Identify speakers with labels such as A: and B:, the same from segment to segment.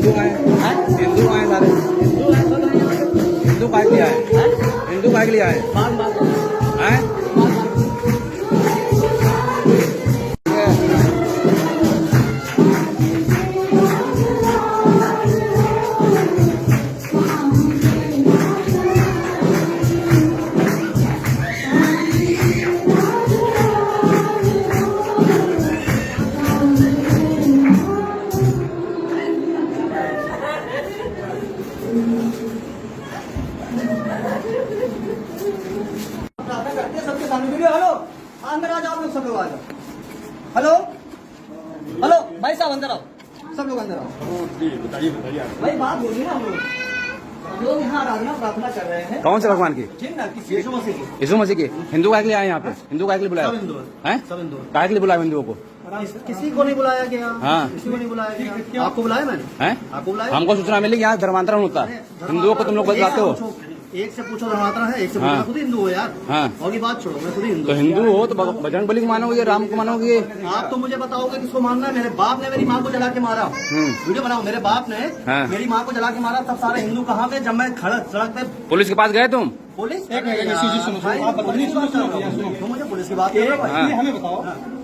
A: हिंदू आए हिंदू आए सारे
B: हिंदू है सब है यहाँ पे।
A: हिंदू काय के लिए आए हिंदू काय के लिए आए
B: बाग बाग
A: हैं
B: प्रार्थना करते हैं सबके सामने। वीडियो हेलो अंदर आ जाओ, आप लोग सब लोग आ जाओ। हेलो हेलो भाई साहब अंदर आओ, सब लोग अंदर आओ।
C: बताइए बताइए
B: भाई बात बोलिए ना। हम लोग यहाँ आराधना प्रार्थना कर रहे हैं।
A: कौन से भगवान की
B: जिन ना किसी यीशु मसीह की।
A: यीशु मसीह की हिंदू काय के लिए आए यहाँ पे हिंदू काय के लिए बुलाया
B: सब हिंदू
A: हैं
B: सब हिंदू
A: काय के लिए बुलाया हिंदुओं को
B: किसी को नहीं बुलाया गया।
A: हाँ।
B: किसी को नहीं बुलाया गया। आपको बुलाया मैंने?
A: हैं
B: आपको बुलाया?
A: हमको सूचना मिली कि यहाँ धर्मांतरण होता है हिंदुओं को तुम लोग बुलाते हो
B: एक से पूछो धर्मांतरण है, एक से पूछो।
A: हाँ।
B: मैं खुद हिंदू हो यार।
A: हाँ।
B: और की बात छोड़ो, मैं खुद हिंदू
A: तो हिंदू हो तो बजरंग बली को मानोगे राम को मानोगे
B: आप तो मुझे बताओगे किसको मानना है। मेरे बाप ने मेरी माँ को जला के मारा। वीडियो बनाओ। मेरे बाप ने
A: हाँ।
B: मेरी माँ को जला के मारा, तब सारे हिंदू कहाँ पे? जब मैं खड़ा सड़क पे
A: पुलिस के पास गए तुम
B: पुलिस
D: एक मिनट, सुनो,
B: भाई,
D: आप
B: पुलिस की बात कर रहा हूँ। तो मुझे पुलिस की बात कर रहा हूँ।
A: हाँ।
D: ये हमें बताओ,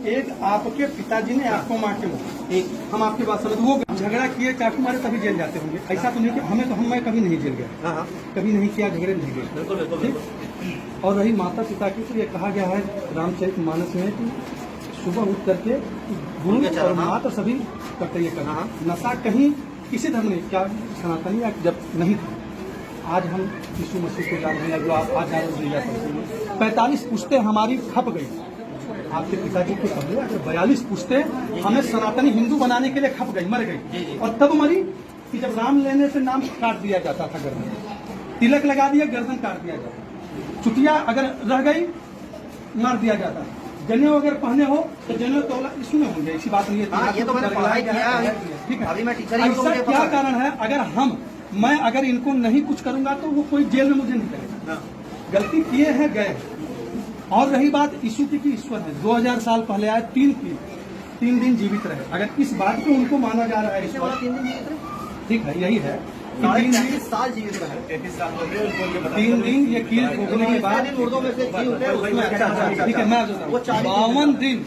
D: एक आपके पिताजी ने आपको मार के मारा,
B: एक
D: हम आपकी बात समझ, वो झगड़ा किए चाकू मारे तभी जेल जाते होंगे। ऐसा तो नहीं कि हमें तो मैं कभी नहीं जेल गया,
B: हाँ हाँ
D: कभी नहीं किया, झगड़े नहीं गए।
B: बिल्कुल बिल्कुल
D: ठीक?
B: बिल्कुल।
D: और रही माता पिता की, तो ये कहा गया है रामचरितमानस में कि सुबह उठ करके गुरु
B: उनके चरण,
D: और
B: हाँ।
D: माता सभी कर्तव्य करना।
B: हाँ।
D: नशा कहीं किसी धर्म ने, क्या सनातनी या जब नहीं था, आज हम यीशु मसीह को जान रहे हैं, जो आप आज जान रहे हैं। 45 पुश्तें हमारी खप गई। आपके पिताजी को समझे, अगर 42 पुश्तें हमें सनातनी हिंदू बनाने के लिए खप गई, मर गई। और तब मरी कि जब राम लेने से नाम काट दिया जाता था, गर्दन तिलक लगा दिया, गर्दन काट दिया जाता, चुटिया अगर रह गई मार दिया जाता, जनेऊ अगर पहने हो तो जनेऊ तोला इसमें होंगे। ऐसी बात नहीं है।
B: हाँ, ये तो मैंने पढ़ाई किया है।
D: ठीक है।
B: अभी मैं टीचर ही हूँ, तो
D: ऐसा
B: मुझे
D: क्या
B: पता है।
D: कारण है? अगर मैं अगर इनको नहीं कुछ करूंगा तो वो कोई जेल में मुझे नहीं करेगा।
B: हाँ।
D: गलती किए हैं, गए। और रही बात यीशु की, ईश्वर है, 2000 साल पहले आए, 3 दिन जीवित रहे। अगर इस बात को उनको माना जा रहा है
B: इससे बड़ा
D: ईश्वर,
B: 3 दिन जीवित रहे।
D: ठीक है, यही है कि 3 दिन
B: 33 साल जीवित रहे। 33 साल हो गए उनको, ये बता।
D: 3 दिन ये कील भोगने के बाद,
B: मुर्दों में से जी उठे, उसमें अच्छा
D: ठीक है, मैं
B: वो 40
D: 52 दिन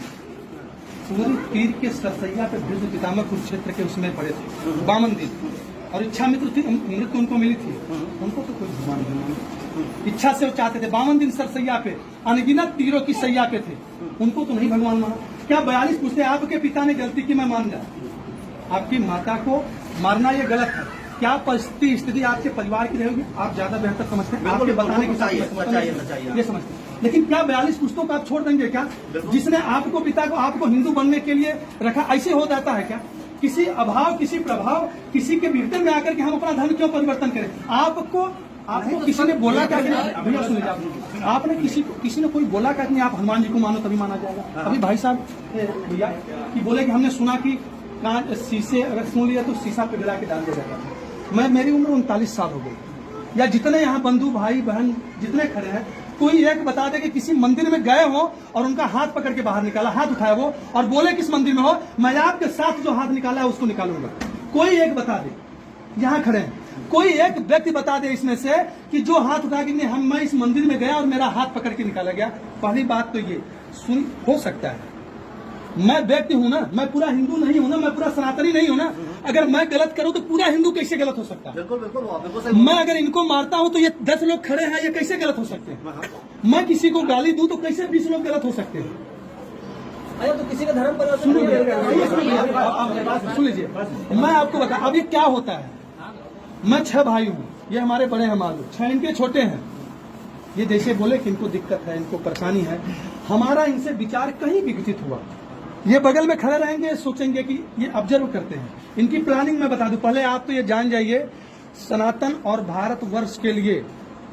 D: पूरी तीर के सरसैया पे भीष्म पितामह कुरुक्षेत्र के उसमें पड़े थे। 52 दिन। और इच्छा मृत्यु उनको मिली थी, उनको तो कोई भगवान नहीं माना। इच्छा से वो चाहते थे। 52 दिन सरसैया पे, अनगिनत तीरों की सैया पे थे, उनको तो नहीं भगवान माना। क्या 42 पूछते आपके पिता ने गलती की, मैं मान जाता। आपकी माता को मारना ये गलत है। क्या परिस्थिति स्थिति आपके परिवार की रहेगी, आप ज्यादा बेहतर समझते हैं। आपके बताने की
B: चाहिए
D: ये समझते हैं। लेकिन क्या 42 पुस्तकों को आप छोड़ देंगे क्या? जिसने आपको पिता को आपको हिंदू बनने के लिए रखा, ऐसे हो जाता है क्या? किसी अभाव, किसी प्रभाव, किसी के विरुद्ध में आकर के हम अपना धर्म क्यों परिवर्तन करें? आपको किसी ने बोला क्या कि भैया सुन लीजिए, आपने किसी ने कोई बोला क्या कि आप हनुमान जी को मानो तभी माना जाएगा? अभी भाई साहब भैया कि बोले कि हमने सुना कि शीशे अगर सुन लिया तो शीशा पे गिरा के डाल दिया जाएगा। मेरी उम्र 39 साल हो गई। या जितने यहाँ बंधु भाई बहन जितने खड़े हैं, कोई एक बता दे कि किसी मंदिर में गए हो और उनका हाथ पकड़ के बाहर निकाला, हाथ उठाया वो और बोले किस मंदिर में हो, मैं आपके साथ जो हाथ निकाला है उसको निकालूंगा। कोई एक बता दे, यहाँ खड़े हैं, कोई एक व्यक्ति बता दे इसमें से कि जो हाथ उठा के मैं इस मंदिर में गया और मेरा हाथ पकड़ के निकाला गया। पहली बात तो ये सुन, हो सकता है मैं व्यक्ति हूं ना, मैं पूरा हिंदू नहीं हूं ना, मैं पूरा सनातनी नहीं हूं ना। अगर मैं गलत करूं तो पूरा हिंदू कैसे गलत हो सकता है?
B: बिल्कुल बिल्कुल, वो बिल्कुल सही।
D: मैं अगर इनको मारता हूं तो ये 10 लोग खड़े हैं, ये कैसे गलत हो सकते हैं? मैं किसी को गाली दूं तो कैसे 20 लोग गलत हो सकते हैं?
B: अरे तो किसी का धर्म परिवर्तन
D: सुन लीजिए, मैं आपको बता, अब ये क्या होता है। मैं 6 भाई हूँ, ये हमारे बड़े हैं, मालूम 6 इनके छोटे हैं। ये जैसे बोले कि इनको दिक्कत है, इनको परेशानी है, हमारा इनसे विचार कहीं विकसित हुआ। ये बगल में खड़े रहेंगे, सोचेंगे कि ये ऑब्जर्व करते हैं। इनकी प्लानिंग मैं बता दूं, पहले आप तो ये जान जाइए, सनातन और भारतवर्ष के लिए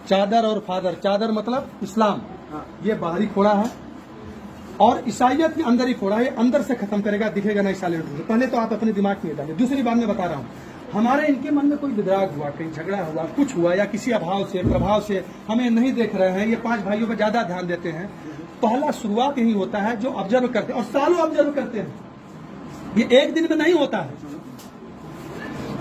D: चादर और फादर, चादर मतलब इस्लाम, ये बाहरी फोड़ा है और ईसाइयत के अंदर ही फोड़ा है, अंदर से खत्म करेगा, दिखेगा नहीं साइलेंट। पहले तो आप अपने दिमाग में डालिए। दूसरी बात मैं बता रहा हूँ, हमारे इनके मन में कोई विद्राग हुआ, कहीं झगड़ा हुआ, कुछ हुआ, या किसी अभाव से प्रभाव से हमें नहीं देख रहे हैं, ये 5 भाइयों पर ज्यादा ध्यान देते हैं। पहला शुरुआत यही होता है जो ऑब्जर्व करते हैं, और सालों ऑब्जर्व करते हैं, ये एक दिन में नहीं होता है।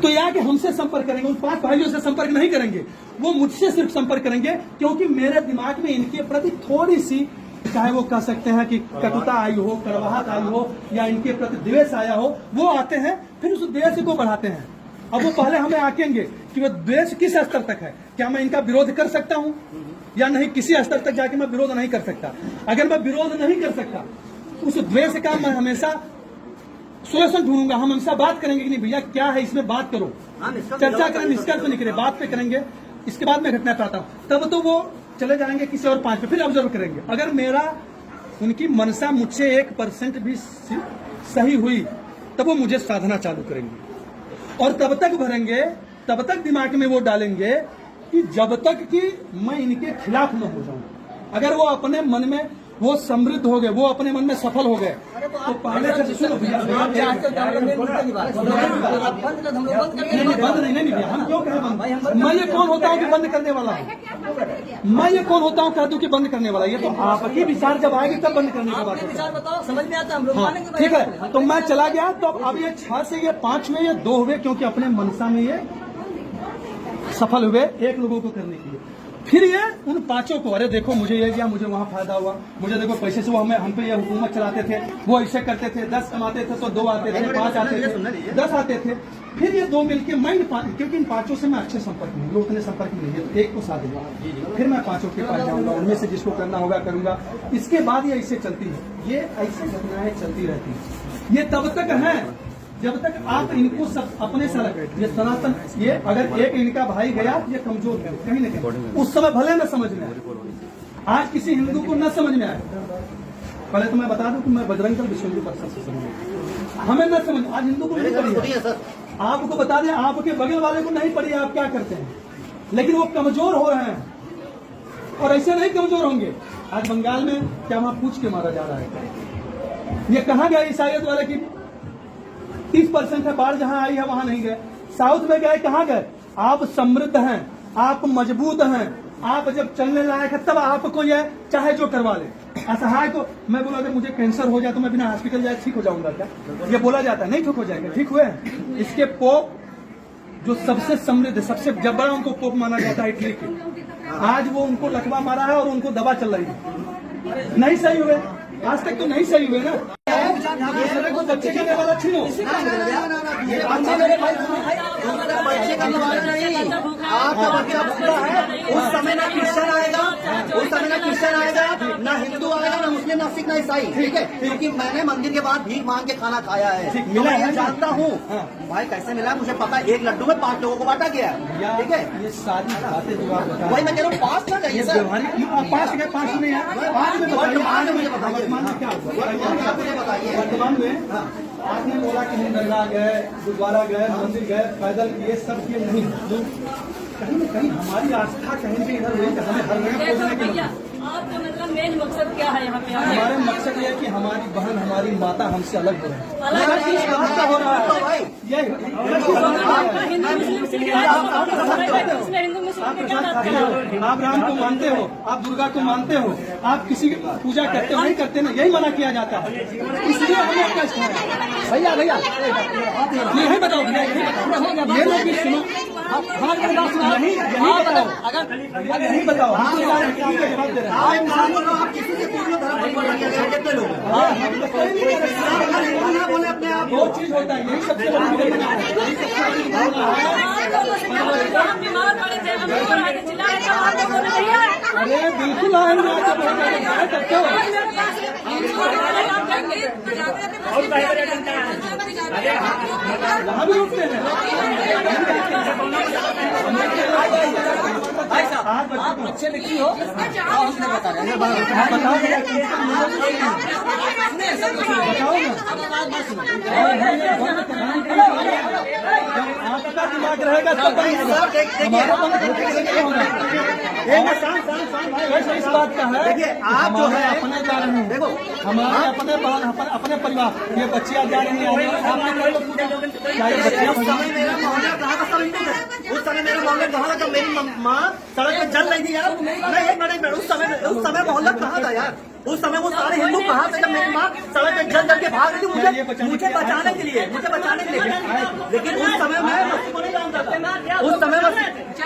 D: तो या कि हमसे संपर्क करेंगे, उन 5 भाइयों से संपर्क नहीं करेंगे, वो मुझसे सिर्फ संपर्क करेंगे, क्योंकि मेरे दिमाग में इनके प्रति थोड़ी सी, चाहे वो कह सकते हैं कि कटुता आई हो, कड़वाहट आई हो, या इनके प्रति द्वेष आया हो, वो आते हैं फिर उस द्वेष को बढ़ाते हैं। अब वो पहले हमें आंकेंगे कि वो द्वेष किस स्तर तक है, क्या मैं इनका विरोध कर सकता हूं या नहीं, किसी स्तर तक जाके मैं विरोध नहीं कर सकता। अगर मैं विरोध नहीं कर सकता, उस द्वेष का मैं हमेशा सोल्यूशन ढूंढूंगा। हम हमेशा बात करेंगे कि नहीं भैया क्या है इसमें, बात करो, चर्चा करें, निष्कर्ष निकले, बात पे करेंगे, इसके बाद मैं घटना पे आता हूं। तब तो वो चले जाएंगे किसी और 5 पे, फिर ऑब्जर्व करेंगे। अगर मेरा उनकी मनसा मुझसे 1% भी सही हुई, तब वो मुझे साधना चालू करेंगे, और तब तक भरेंगे, तब तक दिमाग में वो डालेंगे कि जब तक कि मैं इनके खिलाफ न हो जाऊं। अगर वो अपने मन में वो समृद्ध हो गए, वो अपने मन में सफल हो गए, तो पहले से सुनो भैया, बंद नहीं भैया, हम क्यों कहें बंद? मैं ये कौन होता हूँ कि बंद करने वाला हूँ? मैं ये कौन होता हूँ कह दूं कि बंद करने वाला? ये तो आपके विचार जब आएगी तब बंद करने की बात
B: विचार बताओ, समझ में आता है, हम लोग
D: है। ठीक है, तो मैं चला गया, तो अब ये 6 से ये 5 हुए, ये 2 हुए, क्योंकि अपने मनसा में ये सफल हुए 1 लोगों को करने के लिए। फिर ये उन 5 को, अरे देखो मुझे ये दिया, मुझे वहां फायदा हुआ, मुझे देखो पैसे से वो हम पे ये हुकूमत चलाते थे, वो ऐसे करते थे, 10 कमाते थे तो 2 आते थे, 5 आते थे, 10 आते थे। फिर ये 2 मिलके मैं क्योंकि इन 5 से मैं अच्छे संपर्क में, लोग उतने संपर्क में नहीं है, तो 1 को साथ दूंगा, फिर मैं 5 के पास जाऊंगा, उनमें से जिसको करना होगा करूंगा। इसके बाद ये ऐसे चलती है, ये ऐसे घटनाएं चलती रहती है। ये तब तक है जब तक आप इनको सब अपने साथ, ये सनातन, ये अगर एक इनका भाई गया, ये कमजोर है कहीं न कहीं, उस समय भले न समझ में आए, आज किसी हिंदू को न समझ में आए। पहले तो मैं बता दूं कि मैं बजरंग दल विश्व हिंदू परिषद से समझ, हमें न समझ, आज हिंदू को नहीं पड़ी है। आपको बता दें, आपके बगल वाले को नहीं पड़ी है, आप क्या करते हैं, लेकिन वो कमजोर हो रहे हैं, और ऐसे नहीं कमजोर होंगे। आज बंगाल में क्या वहां पूछ के मारा जा रहा है, ये कहा गया ईसाइयत वाले की 30% है, बाढ़ जहां आई है वहां नहीं गए। साउथ में गए, कहां गए? आप समृद्ध हैं, आप मजबूत हैं, आप जब चलने लायक है तब आपको ये चाहे जो करवा ले। असहाय को मैं बोला अगर मुझे कैंसर हो जाए तो मैं बिना हॉस्पिटल जाए ठीक हो जाऊंगा क्या? ये बोला जाता है, नहीं ठीक हो जाएंगे, ठीक हुए। इसके पोप जो सबसे समृद्ध, सबसे जब बड़ा उनको पोप माना जाता है इटली के, आज वो उनको लकवा मारा है और उनको दवा चल रही है, नहीं सही हुए, आज तक तो नहीं सही हुए ना। दूसरे को बच्चे करने वाला छीनो,
B: आपका बच्चा भूखा है, उस समय ना क्रिश्चियन आएगा, उस समय ना क्रिश्चियन आएगा, ना हिंदू आएगा, ना मुस्लिम, ना सिख, ना ईसाई, ठीक है, क्योंकि मैंने मंदिर के बाद भीख मांग के खाना खाया है, तो मैं जानता हूँ भाई कैसे मिला, मुझे पता है। 1 लड्डू में 5 लोगों को बांटा गया, ठीक है।
D: ये सारी बातें जो आप बता,
B: वही मैं कह रहा हूँ, पास ना जाइए सर,
D: 5 गए, 5 नहीं है, 5 में मुझे बताइए वर्तमान में क्या हुआ,
B: मुझे बताइए।
D: वर्तमान में आपने बोला कि हम दरगाह गए, गुरुद्वारा गए, मंदिर गए, पैदल किए, सब किए, नहीं, कहीं न कहीं हमारी आस्था कहीं से इधर हुई, हमें हर जगह पहुंचने के लिए।
C: आपका मतलब मेन मकसद क्या है यहाँ पे?
D: हमारा मकसद ये है कि हमारी बहन, हमारी माता हमसे अलग हो रही है,
C: अलग
D: इस बात का हो रहा है। ये
C: हिंदू मुस्लिम सिख इसमें हिंदू मुस्लिम में क्या बात है?
D: आप राम को मानते हो, आप दुर्गा को मानते हो, आप किसी की पूजा करते हो, नहीं करते ना, यही मना किया जाता है, इसलिए हमें कष्ट है। भैया यही बताओ, ये लोग भी सुनो, यही बताओ, अगर यही बताओ, हम तो सारे आपको जवाब दे रहे हैं।
B: आप किसी से पूछ लो, धर्म परिवर्तन किया गया, कितने लोग बोले अपने आप।
D: 2 चीज होता है, यही सबसे बड़ी बिगड़ना है, यही सबसे बड़ी बिगड़ना है।
C: हम बीमार पड़े थे, हम ऊपर आके चिल्ला रहे थे, आपको बोल रहे हैं,
D: अरे बिल्कुल आएंगे, आके पहुंचाएंगे, करते हो वहाँ भी रुकते हैं।
B: भाई साहब, आप अच्छे लिखी हो, हमने बता रहे हैं,
D: बताओ भैया, आपका दिमाग रहेगा तब हमारा इस बात का है।
B: देखिए, आप जो है
D: अपने जा रहे हैं, देखो हमारे अपने बहन, अपने परिवार, ये बच्चियां जा रही हैं,
B: उस समय मेरा मोहल्ला कहाँ का सब हिंदू थे, उस समय मेरा मोहल्ला कहाँ था जब मेरी माँ सड़क पे जल रही थी यार, नहीं एक मिनट, उस समय मोहल्ला कहाँ था यार, उस समय वो सारे हिंदू कहाँ थे जब मेरी माँ सड़क पे जल के भाग रही थी, मुझे बचाने के लिए, लेकिन उस समय मैं उस समय बस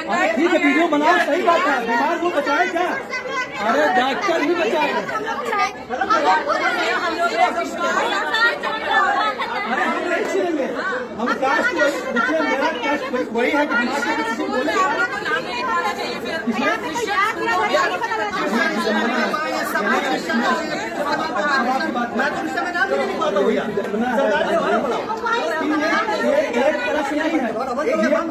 D: अरे ठीक है, वीडियो बनाओ, सही बात है, बीमार को बचाए क्या? अरे डॉक्टर ही बचाए। अरे हम नहीं छीनेंगे, हम कास्ट देखिए, मेरा कास्ट वही है कि हमारे किसी को बोले
B: मैं तो इस समय नाम भी नहीं पाता हूँ यार।
D: एक तरह से नहीं है, हम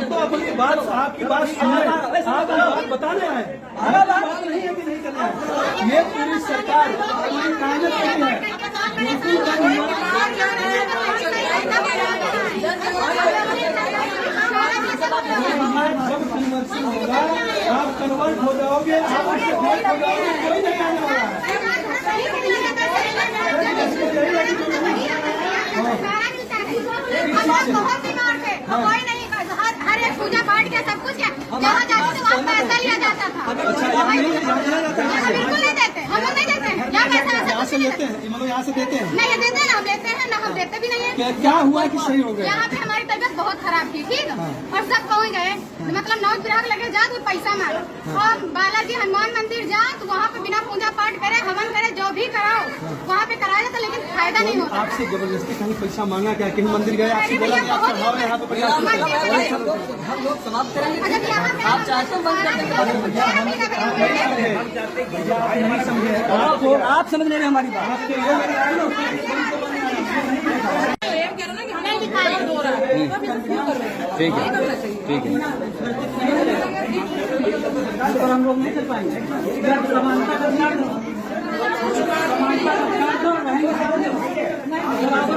D: तो अपनी बात, आपकी बात सुने, आप बात बताने आए, हमारी बात नहीं है कि नहीं करना है। ये पूरी सरकार पूरी कागज नहीं है, जब कन्वर्सन होगा आप कन्वर्ट हो जाओगे, आप उससे भेंट हो जाओगे, कोई नहीं आने वाला है।
E: बहुत बीमार थे, कोई नहीं, हर एक पूजा पाठ के सब कुछ है, जहाँ जाते थे वहाँ पैसा लिया जाता था। बिल्कुल नहीं देते, हम लोग नहीं देते हैं, यहाँ पैसा
D: यहाँ से लेते हैं, मतलब यहाँ से देते हैं,
E: नहीं देते ना, हम लेते हैं ना, हम देते भी नहीं है।
D: क्या हुआ कि सही हो गया?
E: यहाँ पे हमारी तबीयत बहुत खराब थी, ठीक है, और सब पहुँच गए, मतलब नौ ग्राहक लगे जा तो पैसा मांगो, और बालाजी हनुमान मंदिर जा तो वहाँ पे बिना पूजा पाठ करे, हवन करे, जो भी कराओ वहाँ पे कराया जाता, लेकिन फायदा नहीं होता।
D: आपसे जबरदस्ती कहीं पैसा मांगा क्या? कहीं मंदिर गए, आपसे बोला कि आप चढ़ाओ यहाँ पे पैसा?
B: हम लोग समाप्त करेंगे।
E: आप चाहते हो बंद कर
D: नहीं समझे
B: आप समझ ले रहे हमारी बात।
D: आपके लिए मेरे आए ना,
A: ठीक है, ठीक है।
D: हम लोग नहीं कर पाएंगे,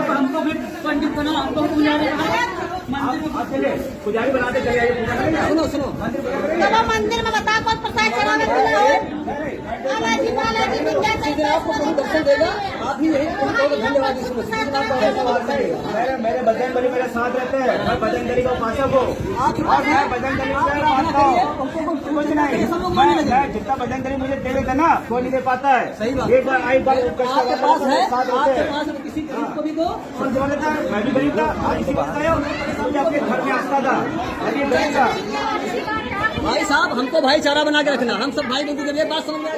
D: हमको भी पंडित बना, हमको पुजारी बनाते चले आइए।
B: सुनो सुनो,
E: चलो मंदिर में बता कौन प्रसाद चढ़ावे बालाजी बालाजी
B: आपको कौन दर्शन देगा? आप ही यही धन्यवाद।
F: मेरे बजरंगबली मेरे साथ रहते हैं, मैं बजरंगबली का उपासक हूँ और मैं बजरंगबली मैं जितना बजरंगबली मुझे दे देता ना, कोई नहीं दे पाता है।
B: सही बात।
F: एक बार आई बार
B: आपके पास है, आपके पास किसी गरीब को भी दो।
F: मैं भी गरीब था, आज किसी को बताया मुझे अपने घर में आस्था था, मैं भी गरीब था।
B: भाई साहब हमको भाईचारा बना के रखना, हम सब भाई बंधु के लिए बात समझ में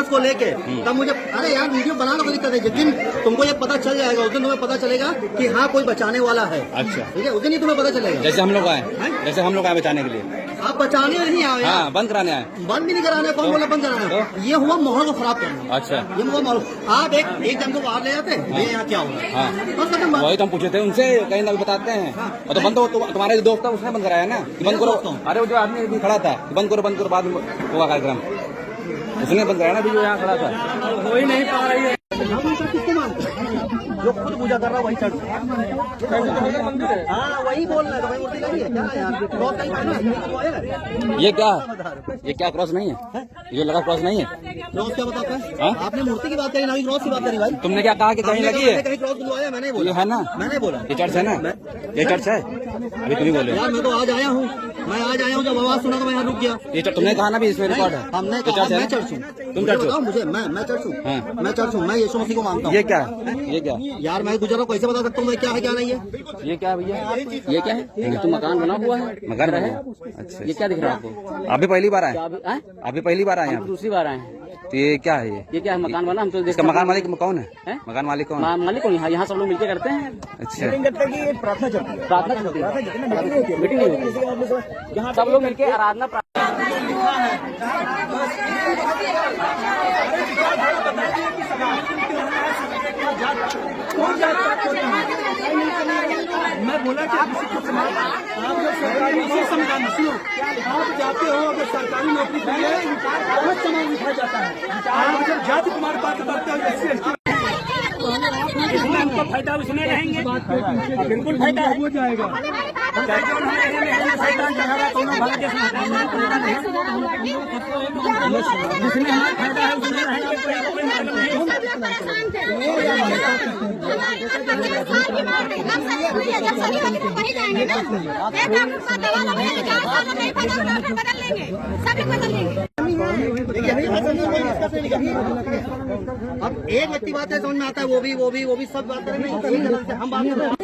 B: को लेके तब मुझे, अरे यार वीडियो बना लो, कोई दिक्कत नहीं। जिस दिन तुमको ये पता चल जाएगा उस दिन तुम्हें पता चलेगा कि हाँ कोई बचाने वाला है।
A: अच्छा,
B: ठीक है, उस दिन ही तुम्हें पता चलेगा।
A: जैसे हम लोग आए, जैसे हम लोग आए बचाने के लिए।
B: आप बचाने नहीं आए,
A: हाँ, बंद कराने आए।
B: बंद भी नहीं कराने, कौन बोला बंद कराना? ये हुआ माहौल को खराब करना।
A: अच्छा,
B: ये हुआ माहौल। आप एक जन को बाहर ले जाते, ये यहाँ क्या होगा?
A: हाँ,
B: बस खत्म बात।
A: वही तो हम पूछे थे उनसे, कहीं ना बताते हैं। और तो बंद तो तुम्हारे जो दोस्त था उसने बंद कराया ना कि बंद करो। अरे वो जो आदमी अभी खड़ा था बंद करो बाद में होगा कार्यक्रम, उसने बंद कराया ना, जो यहाँ खड़ा था।
B: हो ही नहीं पा रही है। किसको मानते हैं? जो खुद पूजा कर रहा है वही चढ़, हाँ वही बोल रहा है। तो भाई मूर्ति लगी है क्या यार? क्रॉस नहीं करना है।
A: ये क्या क्रॉस नहीं है? ये लगा क्रॉस नहीं है?
B: क्रॉस क्या बताता है?
A: हाँ?
B: आपने मूर्ति की बात करी ना, क्रॉस की बात करी भाई।
A: तुमने क्या कहा कि कहीं लगी है?
B: कहीं क्रॉस बुलवाया? मैंने
A: ये
B: बोला
A: है ना,
B: मैंने बोला
A: ये चर्च है ना, ये चर्च है। अभी तुम ही बोले
B: यार, मैं तो आज आया हूँ, जब आवाज सुना तो मैं यहाँ रुक गया।
A: ये तुमने कहा ना भी इसमें रिकॉर्ड है।
B: हमने
A: ये
B: कहा
A: चर्च है
B: मैं
A: ना?
B: चर्च हूँ।
A: तुम चर्च हो?
B: मुझे मैं चर्च हूँ,
A: हाँ।
B: मैं चर्च हूँ, मैं यीशु मसीह को मानता हूँ।
A: ये क्या है? ये क्या
B: यार मैं गुजरा कैसे बता सकता हूँ मैं क्या है क्या नहीं है?
A: ये क्या है भैया? ये क्या है? ये तो मकान बना हुआ है, मकान रहे। अच्छा, ये क्या दिख रहा है आपको? आप भी पहली बार आए? आप भी पहली बार आए हैं?
G: दूसरी बार आए हैं।
A: तो ये क्या है?
G: ये क्या है? मकान वाला। हम तो
A: इसका मकान मालिक कौन है? मकान मालिक कौन है?
G: मालिक कौन? यहाँ सब लोग मिलकर करते हैं।
A: अच्छा,
G: प्रार्थना चलती है, मीटिंग नहीं होती, सब लोग मिलकर आराधना
D: मैं बोला कि किसी को समाज, आप जब सरकारी नौकरी समझाना, सुनो, आप जाते हो अगर सरकारी नौकरी के लिए बहुत सामान लिखा जाता है। आप जब जाति कुमार बात करते हो इसमें हमको फायदा उसमें रहेंगे, बिल्कुल फायदा हो जाएगा। जिसमें हमारा फायदा है उसमें रहेंगे।
E: सभी बदल लेंगे।
B: यही अब एक व्यक्ति बात है समझ में आता है, वो भी सब बात करेंगे, हम बात कर रहे हैं।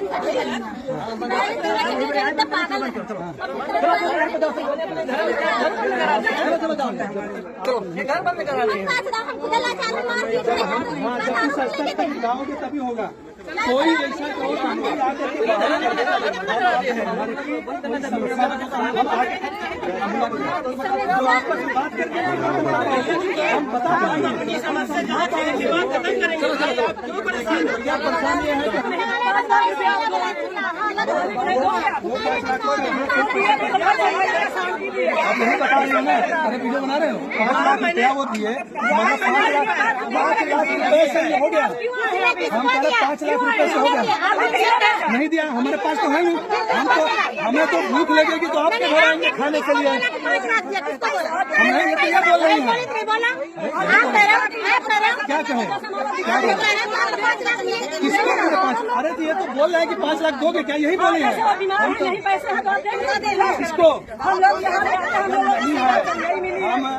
D: गाँव तभी होगा कोई ऐसा बात करके हम बता वीडियो बना रहे हो, 5 लाख रुपया वो दिए, मतलब 5 लाख रुपए से हो गया। हम कह रहे 5 लाख रुपए से हो गया, नहीं दिया, हमारे पास तो है नहीं। हमें तो भूख लगेगी तो आपके घर आएंगे खाने के लिए। हम नहीं तो ये बोल रही हैं, क्या कहें किसको 5? अरे तो ये तो बोल रहे हैं कि 5 लाख दोगे क्या, यही बोले हैं हम तो। किसको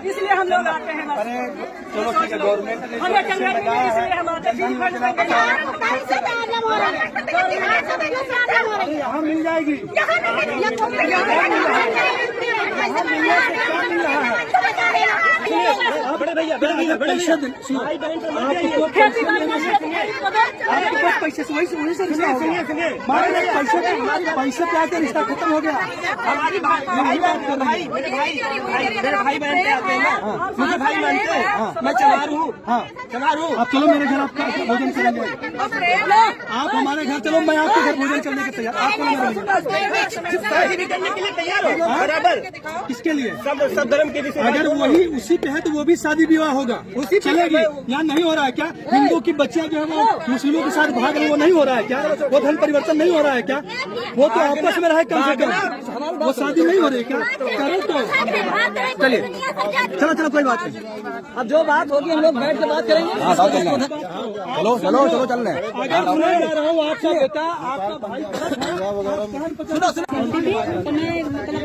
C: इसलिए हम लोग आते हैं।
D: अरे चलो ठीक है, गवर्नमेंट ने यहाँ मिल जाएगी। बड़े भैया पैसे पैसे से वही से रिश्ता हो गया। पैसे पे आके रिश्ता खत्म हो गया।
F: हमारी बात भाई बहन पे आते हैं ना, मुझे भाई मानते हैं, मैं चमार हूँ।
D: आप चलो मेरे घर, आपका भोजन करेंगे। आप हमारे घर चलो, मैं आपके घर भोजन करने के तैयार। आप चलो मेरे
F: करने के लिए तैयार हो बराबर।
D: किसके लिए?
F: सब धर्म के विषय।
D: अगर वही उसी पे है तो वो भी शादी विवाह होगा, उसी चलेगी। यहाँ नहीं हो रहा है क्या? हिंदू की बच्चियां जो है वो मुस्लिमों के साथ भाग रही, वो नहीं हो रहा है क्या? वो धर्म परिवर्तन नहीं हो रहा है क्या? वो तो आपस में रहे कम से कम, वो शादी नहीं हो रही क्या? करो तो चलिए, चलो कोई बात नहीं।
G: अब जो बात होगी हम लोग बैठ के बात करेंगे।
A: हाँ चल रहे हैं, चलो चल रहे हैं।
D: अगर मैं जा रहा हूँ, आपका बेटा आपका भाई
C: मैं मतलब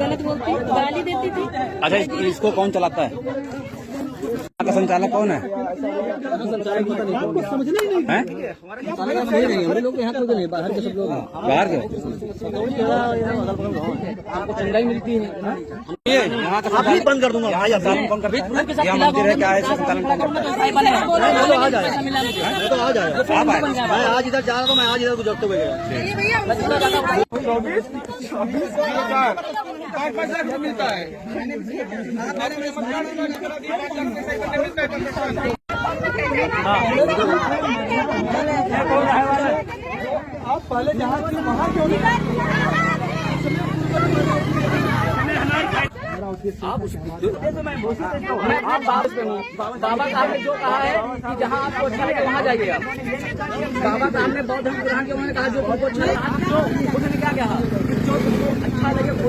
C: गलत बोलती, गाली देती थी।
A: अच्छा, इसको कौन चलाता है? का संचालक कौन है?
D: आपको समझना ही नहीं
A: हैं?
G: हमारे लोग यहाँ तो नहीं, बाहर के सब लोग हैं।
A: बाहर के
G: आपको ठंडाई मिलती है।
A: ये यहाँ का
F: अभी बंद कर दूंगा भाई,
A: संचालन कौन करता है? यहाँ मंदिर है क्या है, इसका संचालन कौन करता है?
B: आ जाएगा। मैं आज इधर जा रहा हूँ, मैं आज इधर गुजरते हुए गया।
D: 5 लाख मिलता है। आप पहले जहाँ थे वहाँ क्यों नहीं?
G: आप बाबा साहब ने जो कहा है कि जहाँ आपको अच्छा लगे वहाँ जाइए। आप बाबा साहब ने बौद्ध धर्म ग्रहण के उन्होंने कहा जो आपको अच्छा लगे, उसने क्या कहा जो अच्छा लगे वो